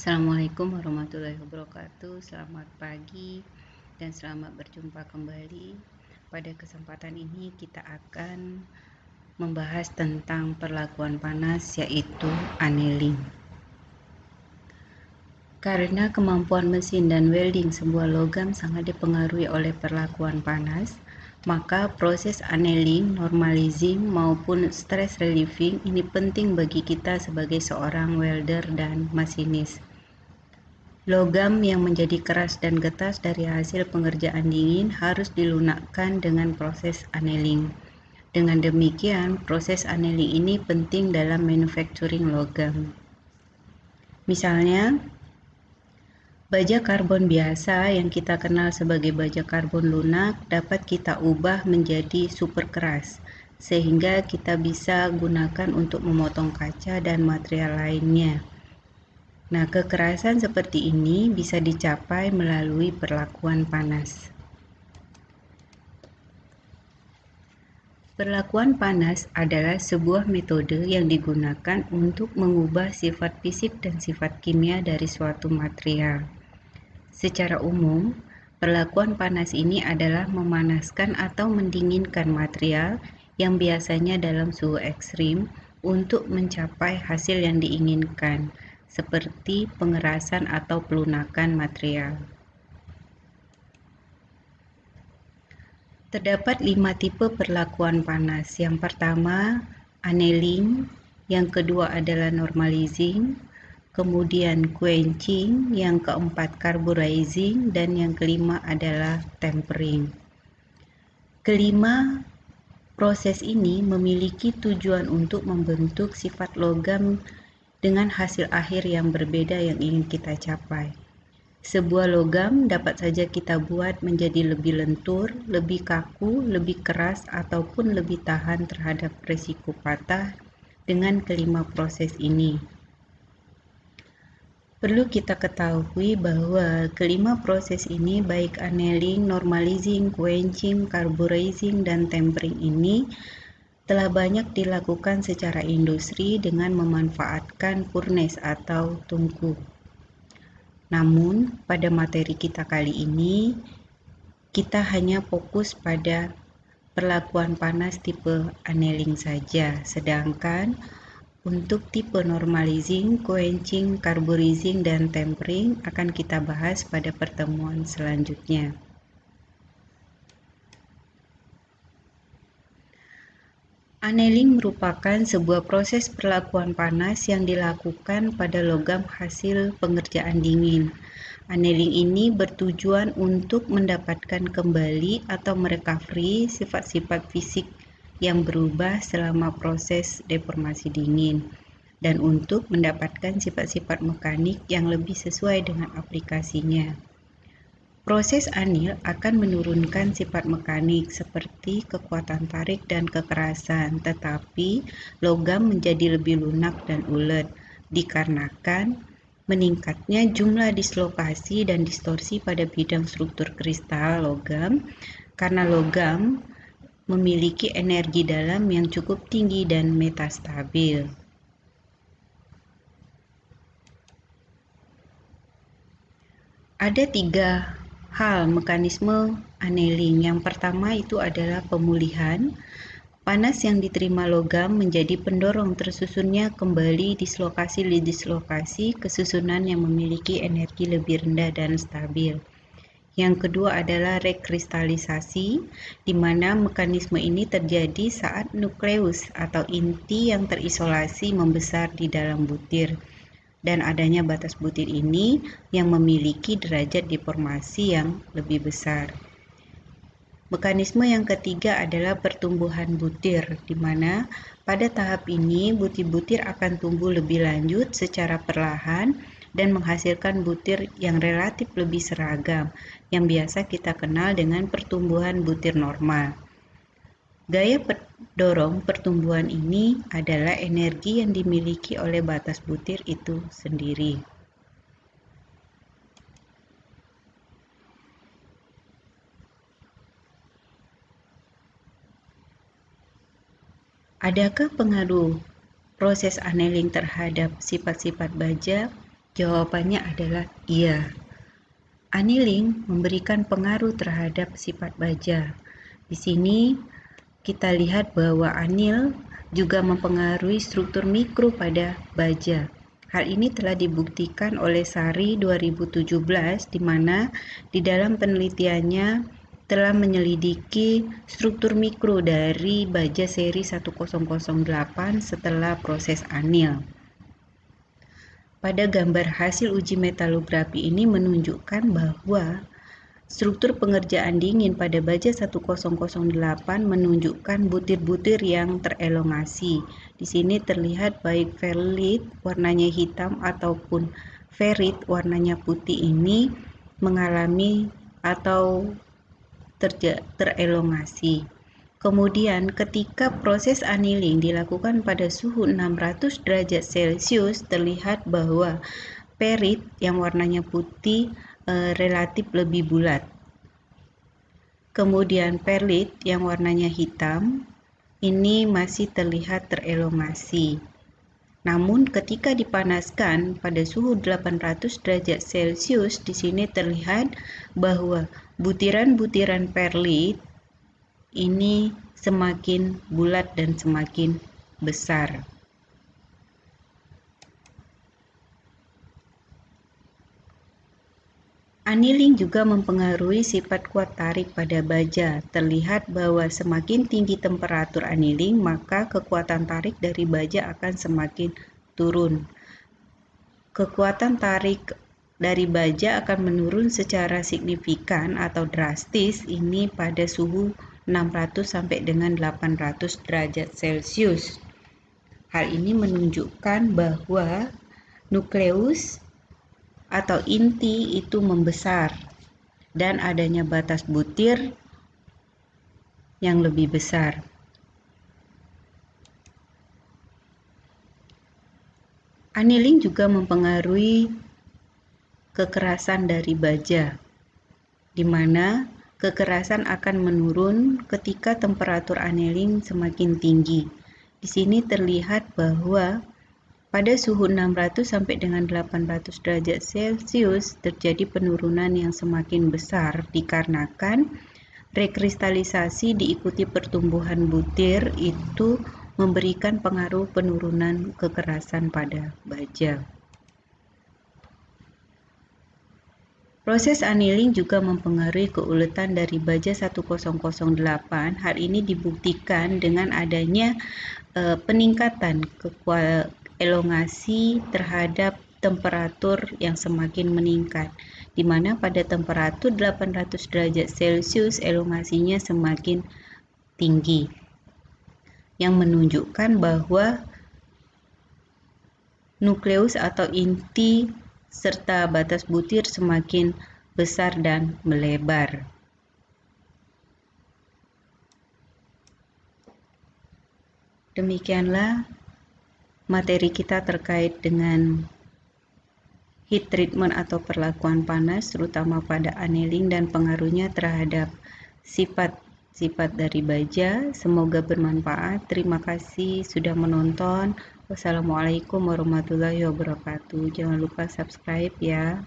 Assalamualaikum warahmatullahi wabarakatuh. Selamat pagi dan selamat berjumpa kembali. Pada kesempatan ini kita akan membahas tentang perlakuan panas, yaitu annealing. Karena kemampuan mesin dan welding sebuah logam sangat dipengaruhi oleh perlakuan panas, maka proses annealing, normalizing, maupun stress relieving ini penting bagi kita sebagai seorang welder dan masinis. Logam yang menjadi keras dan getas dari hasil pengerjaan dingin harus dilunakkan dengan proses annealing. Dengan demikian, proses annealing ini penting dalam manufacturing logam. Misalnya, baja karbon biasa yang kita kenal sebagai baja karbon lunak dapat kita ubah menjadi super keras, sehingga kita bisa gunakan untuk memotong kaca dan material lainnya. Nah, kekerasan seperti ini bisa dicapai melalui perlakuan panas. Perlakuan panas adalah sebuah metode yang digunakan untuk mengubah sifat fisik dan sifat kimia dari suatu material. Secara umum, perlakuan panas ini adalah memanaskan atau mendinginkan material yang biasanya dalam suhu ekstrim untuk mencapai hasil yang diinginkan, seperti pengerasan atau pelunakan material. Terdapat 5 tipe perlakuan panas. Yang pertama, annealing, yang kedua adalah normalizing, kemudian quenching, yang keempat carburizing, dan yang kelima adalah tempering. Kelima proses ini memiliki tujuan untuk membentuk sifat logam dengan hasil akhir yang berbeda yang ingin kita capai. Sebuah logam dapat saja kita buat menjadi lebih lentur, lebih kaku, lebih keras, ataupun lebih tahan terhadap risiko patah dengan kelima proses ini. Perlu kita ketahui bahwa kelima proses ini, baik annealing, normalizing, quenching, carburizing, dan tempering ini telah banyak dilakukan secara industri dengan memanfaatkan furnace atau tungku. Namun, pada materi kita kali ini, kita hanya fokus pada perlakuan panas tipe annealing saja, sedangkan untuk tipe normalizing, quenching, carburizing, dan tempering akan kita bahas pada pertemuan selanjutnya. Annealing merupakan sebuah proses perlakuan panas yang dilakukan pada logam hasil pengerjaan dingin. Annealing ini bertujuan untuk mendapatkan kembali atau merecovery sifat-sifat fisik yang berubah selama proses deformasi dingin, dan untuk mendapatkan sifat-sifat mekanik yang lebih sesuai dengan aplikasinya. Proses anneal akan menurunkan sifat mekanik seperti kekuatan tarik dan kekerasan, tetapi logam menjadi lebih lunak dan ulet dikarenakan meningkatnya jumlah dislokasi dan distorsi pada bidang struktur kristal logam karena logam memiliki energi dalam yang cukup tinggi dan metastabil. Ada 3 hal mekanisme annealing. Yang pertama itu adalah pemulihan. Panas yang diterima logam menjadi pendorong tersusunnya kembali dislokasi ke susunan yang memiliki energi lebih rendah dan stabil. Yang kedua adalah rekristalisasi, di mana mekanisme ini terjadi saat nukleus atau inti yang terisolasi membesar di dalam butir, dan adanya batas butir ini yang memiliki derajat deformasi yang lebih besar. Mekanisme yang ketiga adalah pertumbuhan butir, di mana pada tahap ini butir-butir akan tumbuh lebih lanjut secara perlahan dan menghasilkan butir yang relatif lebih seragam, yang biasa kita kenal dengan pertumbuhan butir normal. Gaya pendorong pertumbuhan ini adalah energi yang dimiliki oleh batas butir itu sendiri. Adakah pengaruh proses annealing terhadap sifat-sifat baja? Jawabannya adalah iya. Annealing memberikan pengaruh terhadap sifat baja. Di sini kita lihat bahwa anil juga mempengaruhi struktur mikro pada baja. Hal ini telah dibuktikan oleh Sari 2017, di mana di dalam penelitiannya telah menyelidiki struktur mikro dari baja seri 1008 setelah proses anil. Pada gambar hasil uji metalografi ini menunjukkan bahwa struktur pengerjaan dingin pada baja 1008 menunjukkan butir-butir yang terelongasi. Di sini terlihat baik ferrit warnanya hitam ataupun ferrit warnanya putih ini mengalami atau terelongasi. Kemudian ketika proses annealing dilakukan pada suhu 600 derajat Celcius, terlihat bahwa ferrit yang warnanya putih relatif lebih bulat. Kemudian perlit yang warnanya hitam ini masih terlihat terelongasi. Namun ketika dipanaskan pada suhu 800 derajat Celcius, di sini terlihat bahwa butiran-butiran perlit ini semakin bulat dan semakin besar. Annealing juga mempengaruhi sifat kuat tarik pada baja. Terlihat bahwa semakin tinggi temperatur annealing, maka kekuatan tarik dari baja akan semakin turun. Kekuatan tarik dari baja akan menurun secara signifikan atau drastis ini pada suhu 600 sampai dengan 800 derajat Celcius. Hal ini menunjukkan bahwa nukleus atau inti itu membesar dan adanya batas butir yang lebih besar. Annealing juga mempengaruhi kekerasan dari baja, di mana kekerasan akan menurun ketika temperatur annealing semakin tinggi. Di sini terlihat bahwa pada suhu 600 sampai dengan 800 derajat Celcius terjadi penurunan yang semakin besar dikarenakan rekristalisasi diikuti pertumbuhan butir itu memberikan pengaruh penurunan kekerasan pada baja. Proses annealing juga mempengaruhi keuletan dari baja 1008. Hal ini dibuktikan dengan adanya peningkatan elongasi terhadap temperatur yang semakin meningkat, di mana pada temperatur 800 derajat Celcius elongasinya semakin tinggi, yang menunjukkan bahwa nukleus atau inti serta batas butir semakin besar dan melebar. Demikianlah materi kita terkait dengan heat treatment atau perlakuan panas, terutama pada annealing dan pengaruhnya terhadap sifat dari baja. Semoga bermanfaat. Terima kasih sudah menonton. Wassalamualaikum warahmatullahi wabarakatuh. Jangan lupa subscribe ya.